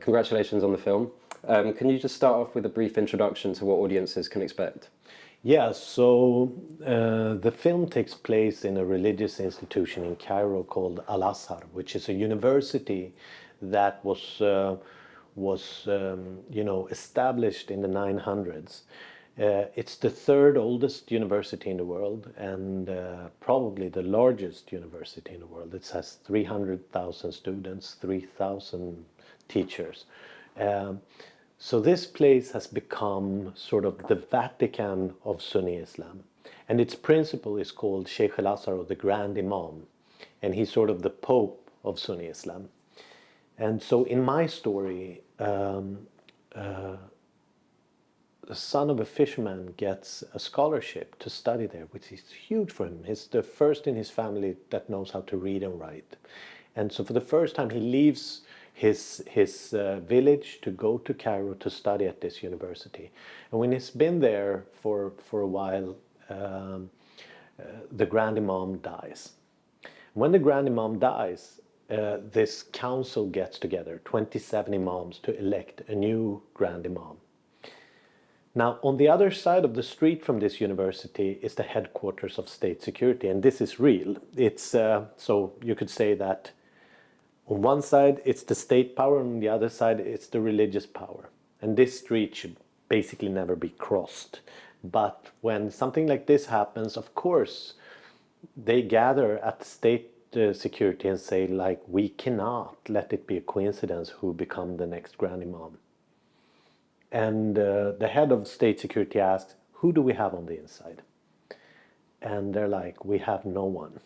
Congratulations on the film. Can you just start off with a brief introduction to what audiences can expect? Yeah, so the film takes place in a religious institution in Cairo called Al-Azhar, which is a university that was established in the 900s. It's the third oldest university in the world and probably the largest university in the world. It has 300,000 students, 3,000 teachers. Um, so this place has become sort of the Vatican of Sunni Islam. And its principal is called Sheikh al-Azhar, or the Grand Imam. And he's sort of the Pope of Sunni Islam. And so in my story, the son of a fisherman gets a scholarship to study there, which is huge for him. He's the first in his family that knows how to read and write. And so for the first time, he leaves his village to go to Cairo to study at this university. And when he's been there for a while, the Grand Imam dies. When the Grand Imam dies, this council gets together, 27 imams, to elect a new Grand Imam. Now, on the other side of the street from this university is the headquarters of state security, and this is real. It's so you could say that on one side it's the state power, and on the other side it's the religious power. And this street should basically never be crossed. But when something like this happens, of course, they gather at state security and say, like, we cannot let it be a coincidence who become the next Grand Imam. And the head of state security asks, who do we have on the inside? And they're like, we have no one.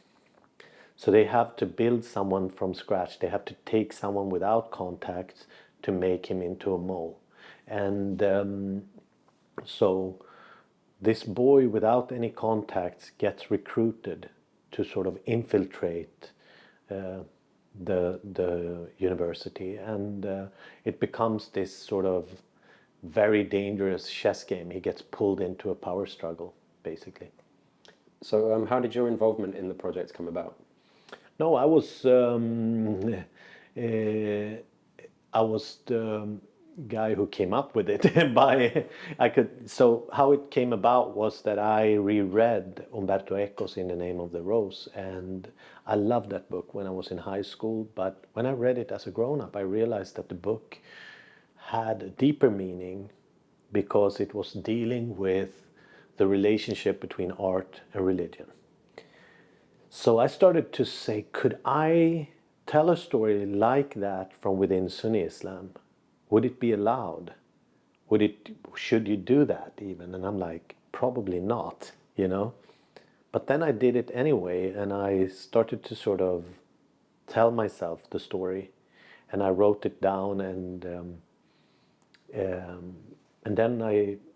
So they have to build someone from scratch. They have to take someone without contacts to make him into a mole. And so this boy without any contacts gets recruited to sort of infiltrate the university. And it becomes this sort of very dangerous chess game. He gets pulled into a power struggle, basically. So how did your involvement in the project come about? No, I was the guy who came up with it. So how it came about was that I reread Umberto Eco's In the Name of the Rose, and I loved that book when I was in high school. But when I read it as a grown-up, I realized that the book had a deeper meaning because it was dealing with the relationship between art and religion. So I started to say, could I tell a story like that from within Sunni Islam? Would it be allowed? Should you do that even? And I'm like, probably not, you know? But then I did it anyway, and I started to sort of tell myself the story, and I wrote it down, and then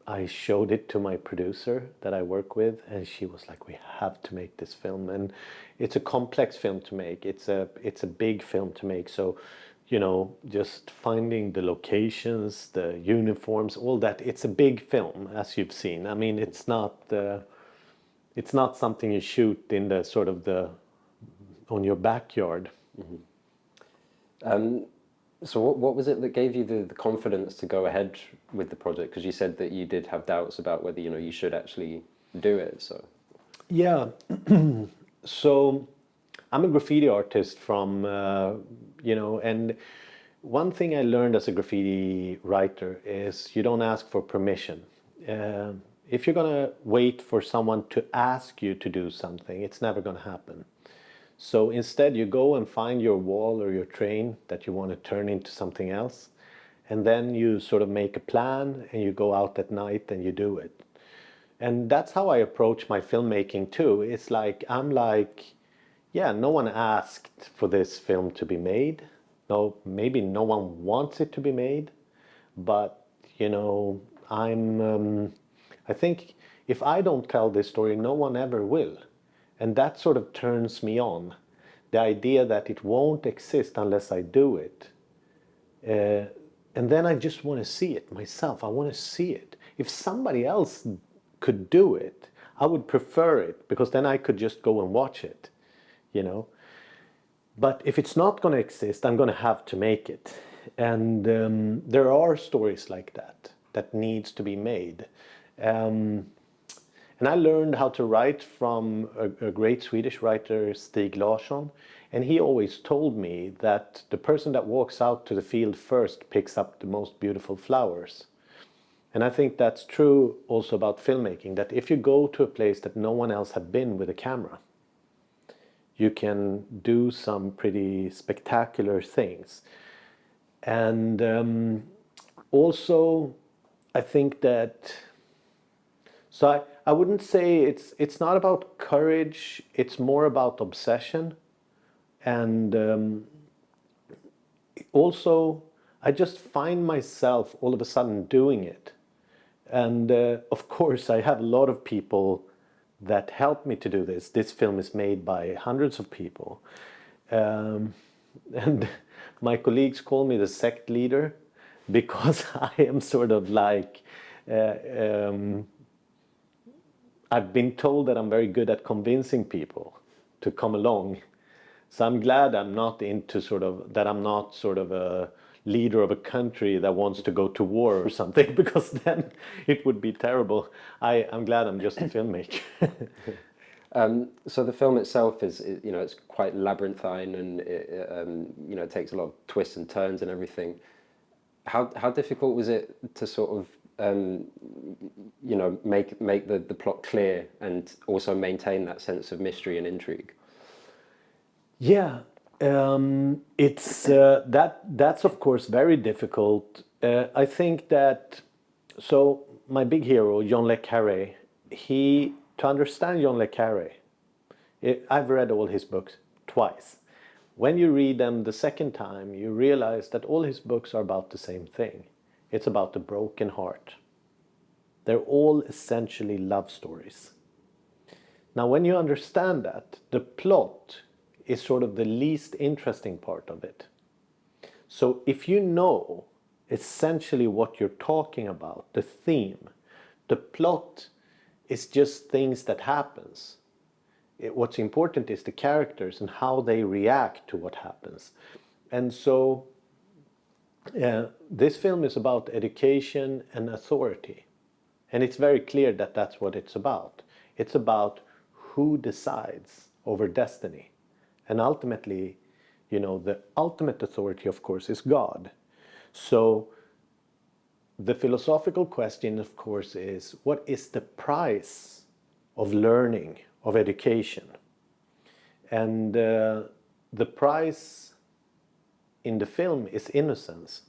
I showed it to my producer that I work with, and she was like, we have to make this film. And it's a complex film to make. It's a big film to make. So, you know, just finding the locations, the uniforms, all that. It's a big film, as you've seen. I mean, it's not something you shoot in the sort of on your backyard. Mm-hmm. So what was it that gave you the confidence to go ahead with the project? Because you said that you did have doubts about whether, you know, you should actually do it. So yeah, so I'm a graffiti artist from and one thing I learned as a graffiti writer is you don't ask for permission. If you're gonna wait for someone to ask you to do something, it's never gonna happen. So instead you go and find your wall or your train that you want to turn into something else, and then you sort of make a plan and you go out at night and you do it. And that's how I approach my filmmaking too. It's like, I'm like, yeah, no one asked for this film to be made. No, maybe no one wants it to be made, but you know, I think if I don't tell this story, no one ever will. And that sort of turns me on. The idea that it won't exist unless I do it. And then I just want to see it myself. I want to see it. If somebody else could do it, I would prefer it, because then I could just go and watch it, you know. But if it's not going to exist, I'm going to have to make it. And there are stories like that needs to be made. And I learned how to write from a great Swedish writer, Stig Larsson, and he always told me that the person that walks out to the field first picks up the most beautiful flowers. And I think that's true also about filmmaking, that if you go to a place that no one else had been with a camera, you can do some pretty spectacular things. And also, I think that, so I wouldn't say it's not about courage, it's more about obsession. And also, I just find myself all of a sudden doing it. And of course, I have a lot of people that help me to do this. This film is made by hundreds of people. And my colleagues call me the sect leader because I am sort of like, I've been told that I'm very good at convincing people to come along. So I'm glad I'm not into sort of, that I'm not sort of a leader of a country that wants to go to war or something, because then it would be terrible. I'm glad I'm just a filmmaker. So the film itself is, you know, it's quite labyrinthine, and you know, it takes a lot of twists and turns and everything. How difficult was it to sort of you know, make the plot clear and also maintain that sense of mystery and intrigue? Yeah, it's that's of course very difficult. I think that, so my big hero John le Carré, he, to understand John le Carré, I've read all his books twice. When you read them the second time, you realize that all his books are about the same thing. It's about the broken heart. They're all essentially love stories. Now, when you understand that, the plot is sort of the least interesting part of it. So if you know essentially what you're talking about, the theme, the plot is just things that happens. What's important is the characters and how they react to what happens. And so this film is about education and authority. And it's very clear that that's what it's about. It's about who decides over destiny. And ultimately, you know, the ultimate authority, of course, is God. So the philosophical question, of course, is what is the price of learning, of education? And the price in the film is innocence.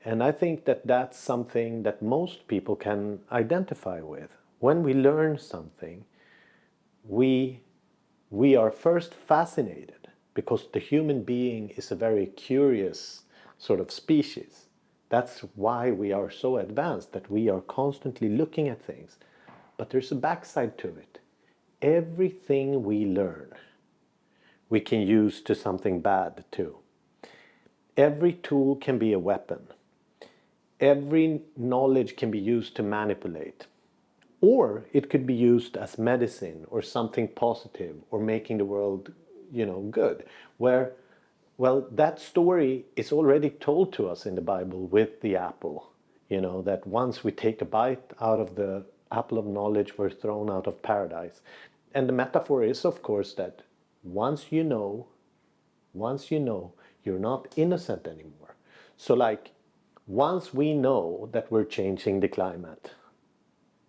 And I think that that's something that most people can identify with. When we learn something, we are first fascinated, because the human being is a very curious sort of species. That's why we are so advanced, that we are constantly looking at things. But there's a backside to it. Everything we learn, we can use to something bad too. Every tool can be a weapon. Every knowledge can be used to manipulate. Or it could be used as medicine or something positive, or making the world, you know, good. Where, well, that story is already told to us in the Bible with the apple. You know, that once we take a bite out of the apple of knowledge, we're thrown out of paradise. And the metaphor is, of course, that once you know, you're not innocent anymore. So like, once we know that we're changing the climate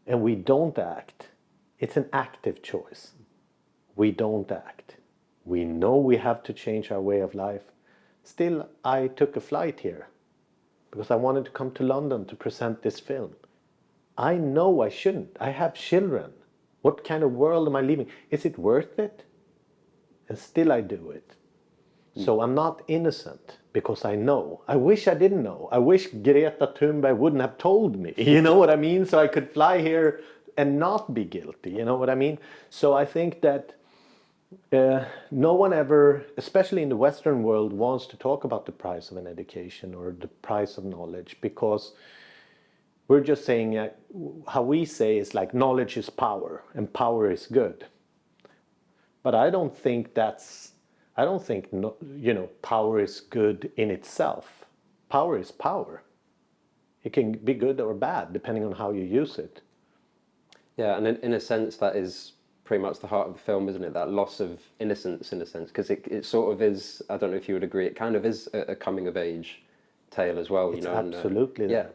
and we don't act, it's an active choice. We don't act. We know we have to change our way of life. Still, I took a flight here because I wanted to come to London to present this film. I know I shouldn't. I have children. What kind of world am I living? Is it worth it? And still I do it. So I'm not innocent because I know. I wish I didn't know. I wish Greta Thunberg wouldn't have told me. You know what I mean? So I could fly here and not be guilty. You know what I mean? So I think that no one ever, especially in the Western world, wants to talk about the price of an education or the price of knowledge, because we're just saying, how we say is like, knowledge is power and power is good. But I don't think you know, power is good in itself. power is power. It can be good or bad depending on how you use it. Yeah, and in a sense, that is pretty much the heart of the film, isn't it? That loss of innocence, in a sense, because it sort of is. I don't know if you would agree. It kind of is a coming of age tale as well, you It's know. absolutely Yeah,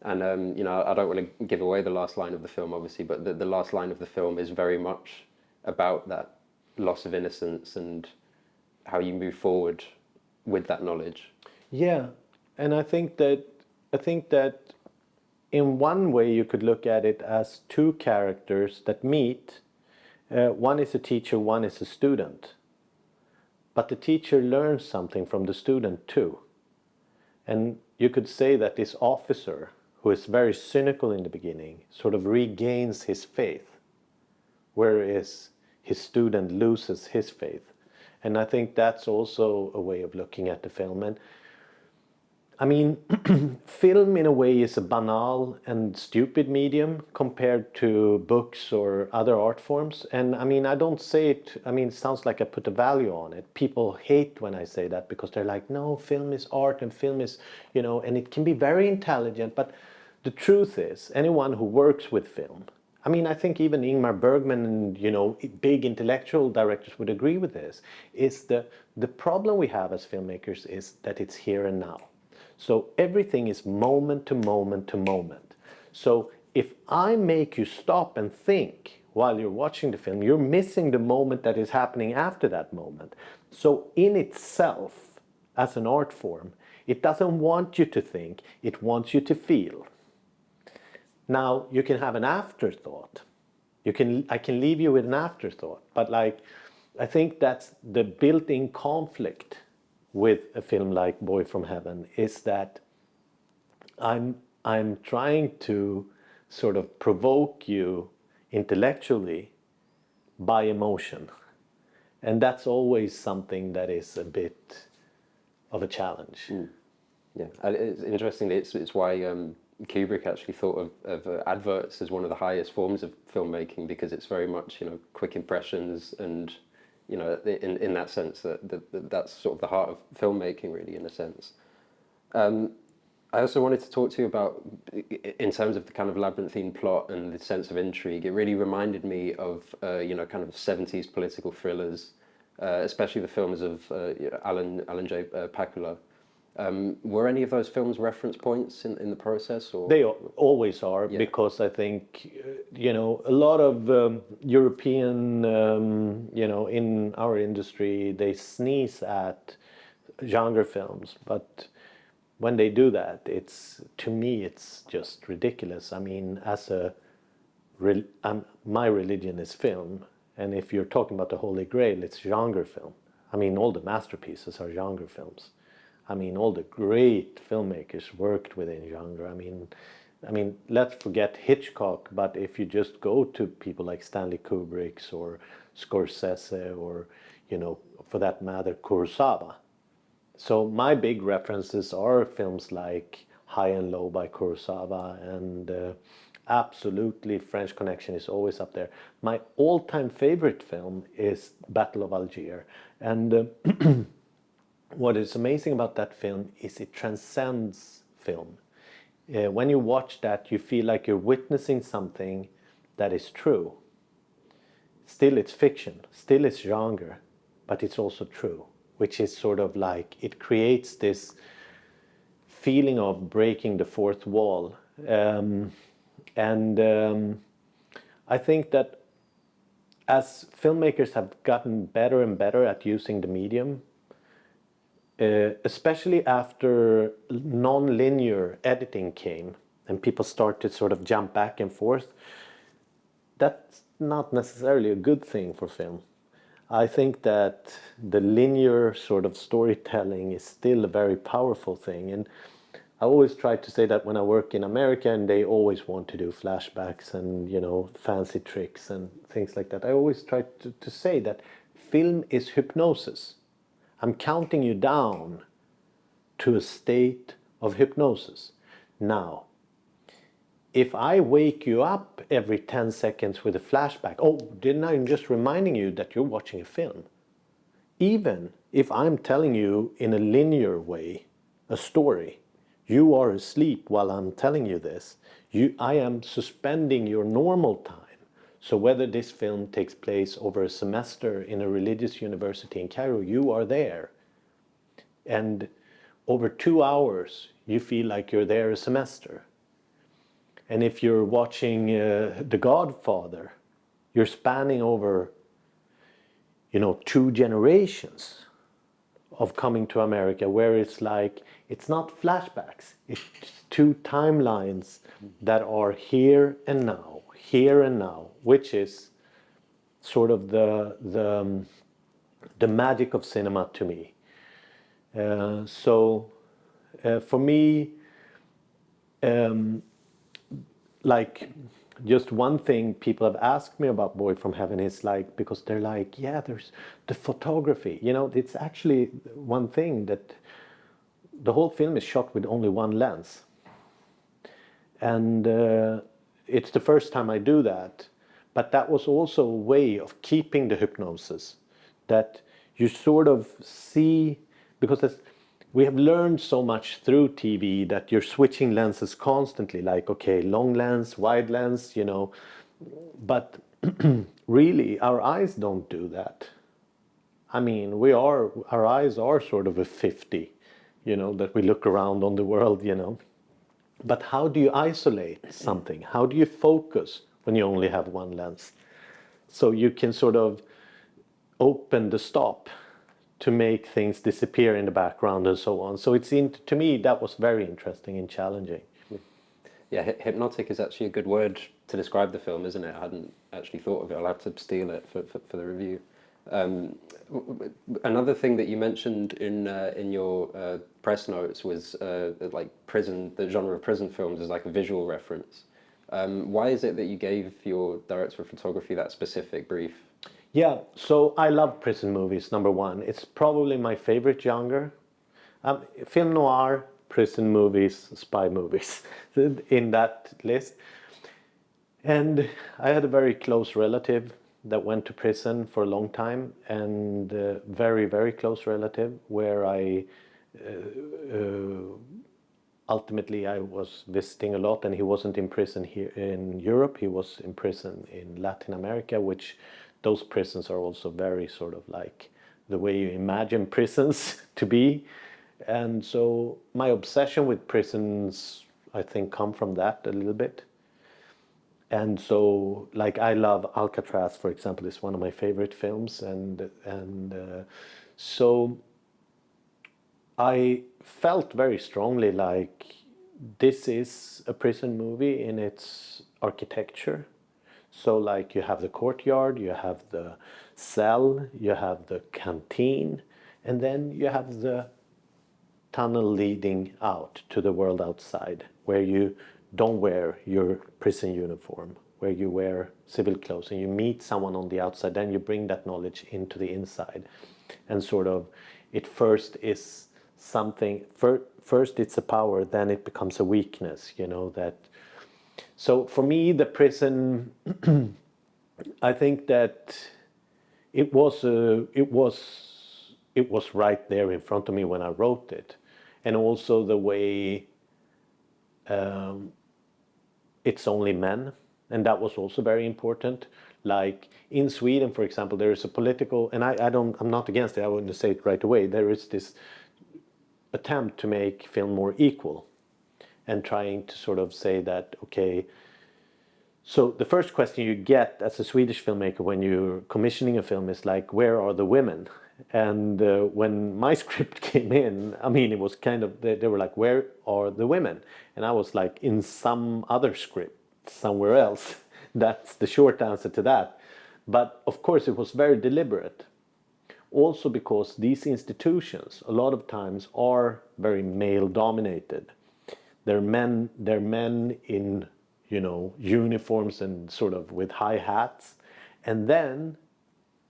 that. and you know, I don't want to give away the last line of the film, obviously, but the last line of the film is very much about that loss of innocence and how you move forward with that knowledge. Yeah, and I think that in one way you could look at it as two characters that meet. One is a teacher, one is a student. But the teacher learns something from the student too. And you could say that this officer, who is very cynical in the beginning, sort of regains his faith, whereas his student loses his faith. And I think that's also a way of looking at the film. And I mean, film in a way is a banal and stupid medium compared to books or other art forms. And I mean, I don't say it, I mean, it sounds like I put a value on it. People hate when I say that because they're like, no, film is art and film is, you know, and it can be very intelligent. But the truth is, anyone who works with film, I mean, I think even Ingmar Bergman and, you know, big intellectual directors would agree with this, is the problem we have as filmmakers is that it's here and now. So everything is moment to moment to moment. So if I make you stop and think while you're watching the film, you're missing the moment that is happening after that moment. So in itself, as an art form, it doesn't want you to think, it wants you to feel. Now you can have an afterthought. I can leave you with an afterthought, but like I think that's the built-in conflict with a film like Boy from Heaven is that I'm trying to sort of provoke you intellectually by emotion. And that's always something that is a bit of a challenge. Yeah, and it's interesting. It's why Kubrick actually thought of adverts as one of the highest forms of filmmaking, because it's very much, you know, quick impressions, and you know, in that sense that's sort of the heart of filmmaking, really, in a sense. I also wanted to talk to you about, in terms of the kind of labyrinthine plot and the sense of intrigue. It really reminded me of, you know, kind of 70s political thrillers, especially the films of Alan J. Pakula. Were any of those films reference points in the process? Or? They always are, yeah. Because I think, you know, a lot of European, you know, in our industry, they sneeze at genre films, but when they do that, to me, it's just ridiculous. I mean, my religion is film, and if you're talking about the Holy Grail, it's genre film. I mean, all the masterpieces are genre films. I mean, all the great filmmakers worked within genre. I mean, let's forget Hitchcock, but if you just go to people like Stanley Kubrick or Scorsese or, you know, for that matter, Kurosawa. So my big references are films like High and Low by Kurosawa, and absolutely French Connection is always up there. My all-time favorite film is Battle of Algiers, and what is amazing about that film is it transcends film. When you watch that, you feel like you're witnessing something that is true. Still it's fiction, still it's genre, but it's also true, which is sort of like, it creates this feeling of breaking the fourth wall. I think that as filmmakers have gotten better and better at using the medium, especially after non-linear editing came and people started to sort of jump back and forth, that's not necessarily a good thing for film. I think that the linear sort of storytelling is still a very powerful thing, and I always try to say that when I work in America and they always want to do flashbacks and, you know, fancy tricks and things like that, I always try to say that film is hypnosis. I'm counting you down to a state of hypnosis. Now, if I wake you up every 10 seconds with a flashback, oh, didn't I just reminding you that you're watching a film? Even if I'm telling you in a linear way a story, You are asleep while I'm telling you this. I am suspending your normal time. So whether this film takes place over a semester in a religious university in Cairo, you are there. And over 2 hours, you feel like you're there a semester. And if you're watching The Godfather, you're spanning over, 2 generations of coming to America, where it's like, it's not flashbacks, it's 2 timelines that are here and now, which is sort of the magic of cinema to me. So for me, like, just one thing people have asked me about Boy from Heaven is like, because they're like, yeah, there's the photography, it's actually one thing that the whole film is shot with only one lens. And it's the first time I do that, but that was also a way of keeping the hypnosis, that you sort of see, because we have learned so much through TV that you're switching lenses constantly, like, okay, long lens, wide lens, but really our eyes don't do that. I mean, our eyes are sort of a 50, that we look around on the world, But how do you isolate something? How do you focus when you only have one lens? So you can sort of open the stop to make things disappear in the background and so on. So to me, that was very interesting and challenging. Yeah, hypnotic is actually a good word to describe the film, isn't it? I hadn't actually thought of it. I'll have to steal it for the review. Another thing that you mentioned in your press notes was like the genre of prison films is like a visual reference. Why is it that you gave your director of photography that specific brief? Yeah, so I love prison movies, number one. It's probably my favorite genre. Film noir, prison movies, spy movies, in that list. And I had a very close relative that went to prison for a long time, and very, very close relative, where ultimately I was visiting a lot, and he wasn't in prison here in Europe. He was in prison in Latin America, which those prisons are also very sort of like the way you imagine prisons to be. And so my obsession with prisons, I think, come from that a little bit. And so, like, I love Alcatraz, for example, is one of my favorite films, and so I felt very strongly like this is a prison movie in its architecture. So, like, you have the courtyard, you have the cell, you have the canteen, and then you have the tunnel leading out to the world outside, where you don't wear your prison uniform, where you wear civil clothes and you meet someone on the outside, then you bring that knowledge into the inside. And sort of, it first is something, first it's a power, then it becomes a weakness, that. So for me, the prison, I think that it was right there in front of me when I wrote it, and also the way it's only men, and that was also very important. Like in Sweden, for example, there is a political, and I'm not against it. I wouldn't say it right away. There is this attempt to make film more equal, and trying to sort of say that, okay, so the first question you get as a Swedish filmmaker when you're commissioning a film is like, where are the women? And when my script came in, I mean, it was kind of, they were like, where are the women? And I was like, in some other script, somewhere else. That's the short answer to that. But of course, it was very deliberate. Also because these institutions, a lot of times, are very male dominated. They're men in, uniforms and sort of with high hats. And then,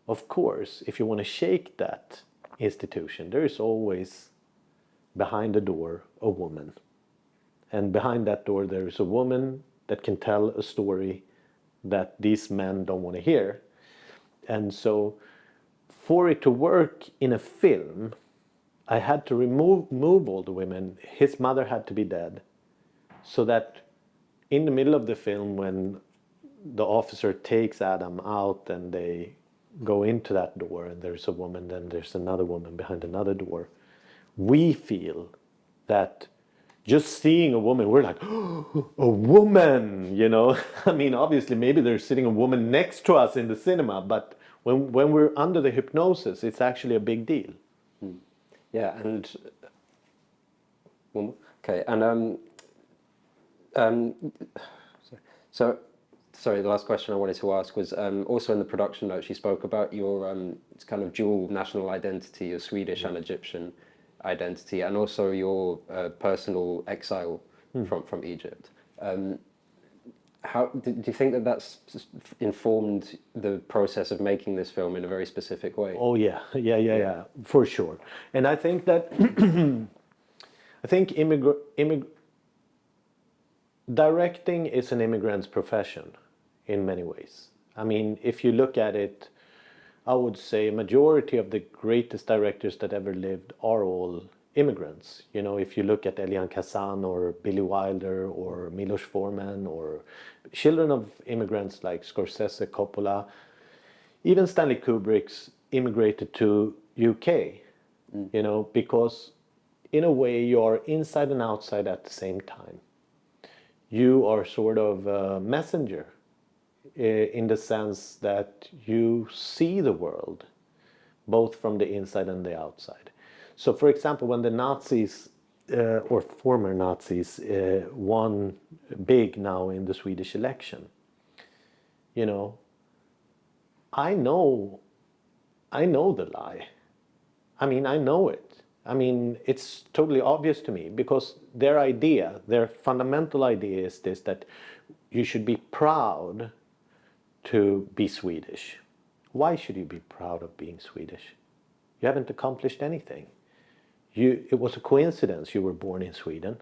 of course, if you want to shake that institution, there is always behind the door a woman. And behind that door, there is a woman that can tell a story that these men don't want to hear. And so, for it to work in a film, I had to move all the women. His mother had to be dead, so that in the middle of the film, when the officer takes Adam out and they go into that door and there's a woman, then there's another woman behind another door, we feel that just seeing a woman, we're like, oh, a woman, you know. I mean, obviously, maybe there's sitting a woman next to us in the cinema, but when we're under the hypnosis, it's actually a big deal. Yeah, and okay, and so sorry, the last question I wanted to ask was also in the production notes you spoke about your it's kind of dual national identity, your Swedish and Egyptian identity, and also your personal exile from Egypt. How do you think that that's informed the process of making this film in a very specific way? Oh yeah, for sure. And I think that I think directing is an immigrant's profession in many ways. I mean, if you look at it, I would say a majority of the greatest directors that ever lived are all immigrants. You know, if you look at Elian Kazan or Billy Wilder or Milos Forman or children of immigrants like Scorsese, Coppola, even Stanley Kubrick's immigrated to UK, you know, because in a way you are inside and outside at the same time. You are sort of a messenger in the sense that you see the world both from the inside and the outside. So, for example, when the Nazis or former Nazis won big now in the Swedish election, you know, I know the lie. I mean, I know it. I mean, it's totally obvious to me because their idea, their fundamental idea is this, that you should be proud to be Swedish. Why should you be proud of being Swedish? You haven't accomplished anything. It was a coincidence you were born in Sweden.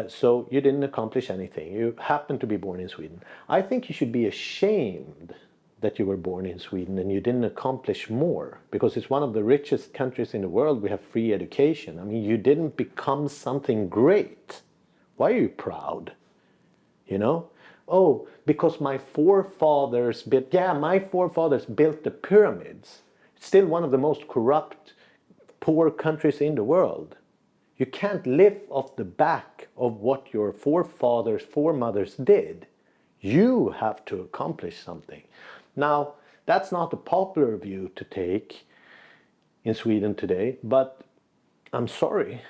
So you didn't accomplish anything. You happened to be born in Sweden. I think you should be ashamed that you were born in Sweden and you didn't accomplish more, because it's one of the richest countries in the world. We have free education. I mean, you didn't become something great. Why are you proud? You know? Oh, because my forefathers built the pyramids. It's still one of the most corrupt, poor countries in the world. You can't live off the back of what your foremothers did. You have to accomplish something. Now, that's not a popular view to take in Sweden today, but I'm sorry,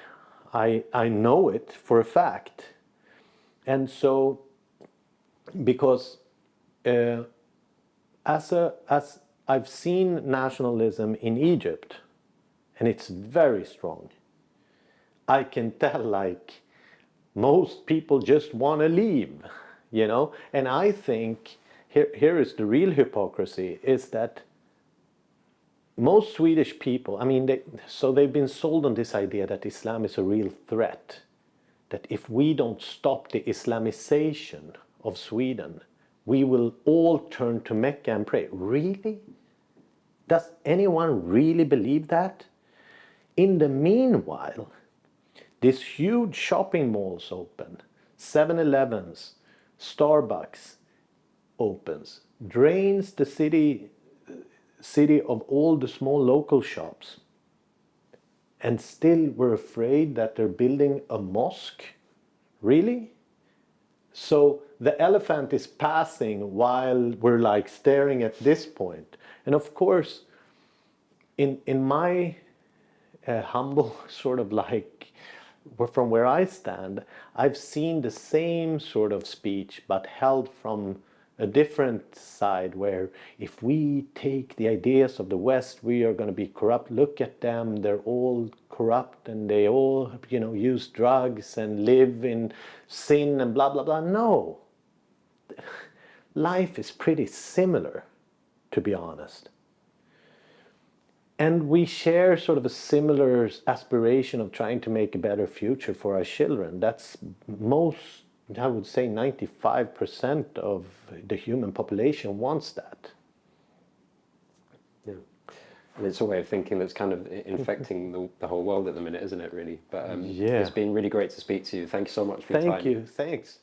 I know it for a fact. And so, because as I've seen nationalism in Egypt, and it's very strong, I can tell, like, most people just want to leave, you know? And I think here is the real hypocrisy, is that most Swedish people, I mean, they've been sold on this idea that Islam is a real threat, that if we don't stop the Islamization of Sweden, we will all turn to Mecca and pray. Really? Does anyone really believe that? In the meanwhile, these huge shopping malls open, 7-Elevens, Starbucks opens, drains the city of all the small local shops. And still we're afraid that they're building a mosque? Really? So the elephant is passing while we're like staring at this point. And of course, in my humble sort of like, from where I stand, I've seen the same sort of speech, but held from a different side, where if we take the ideas of the West, we are going to be corrupt. Look at them, they're all corrupt and they all, you know, use drugs and live in sin and blah, blah, blah. No. Life is pretty similar, to be honest. And we share sort of a similar aspiration of trying to make a better future for our children. That's most, I would say 95% of the human population wants that. Yeah. And it's a way of thinking that's kind of infecting the whole world at the minute, isn't it, really? But Yeah. it's been really great to speak to you. Thank you so much for your time. Thank you. Thanks.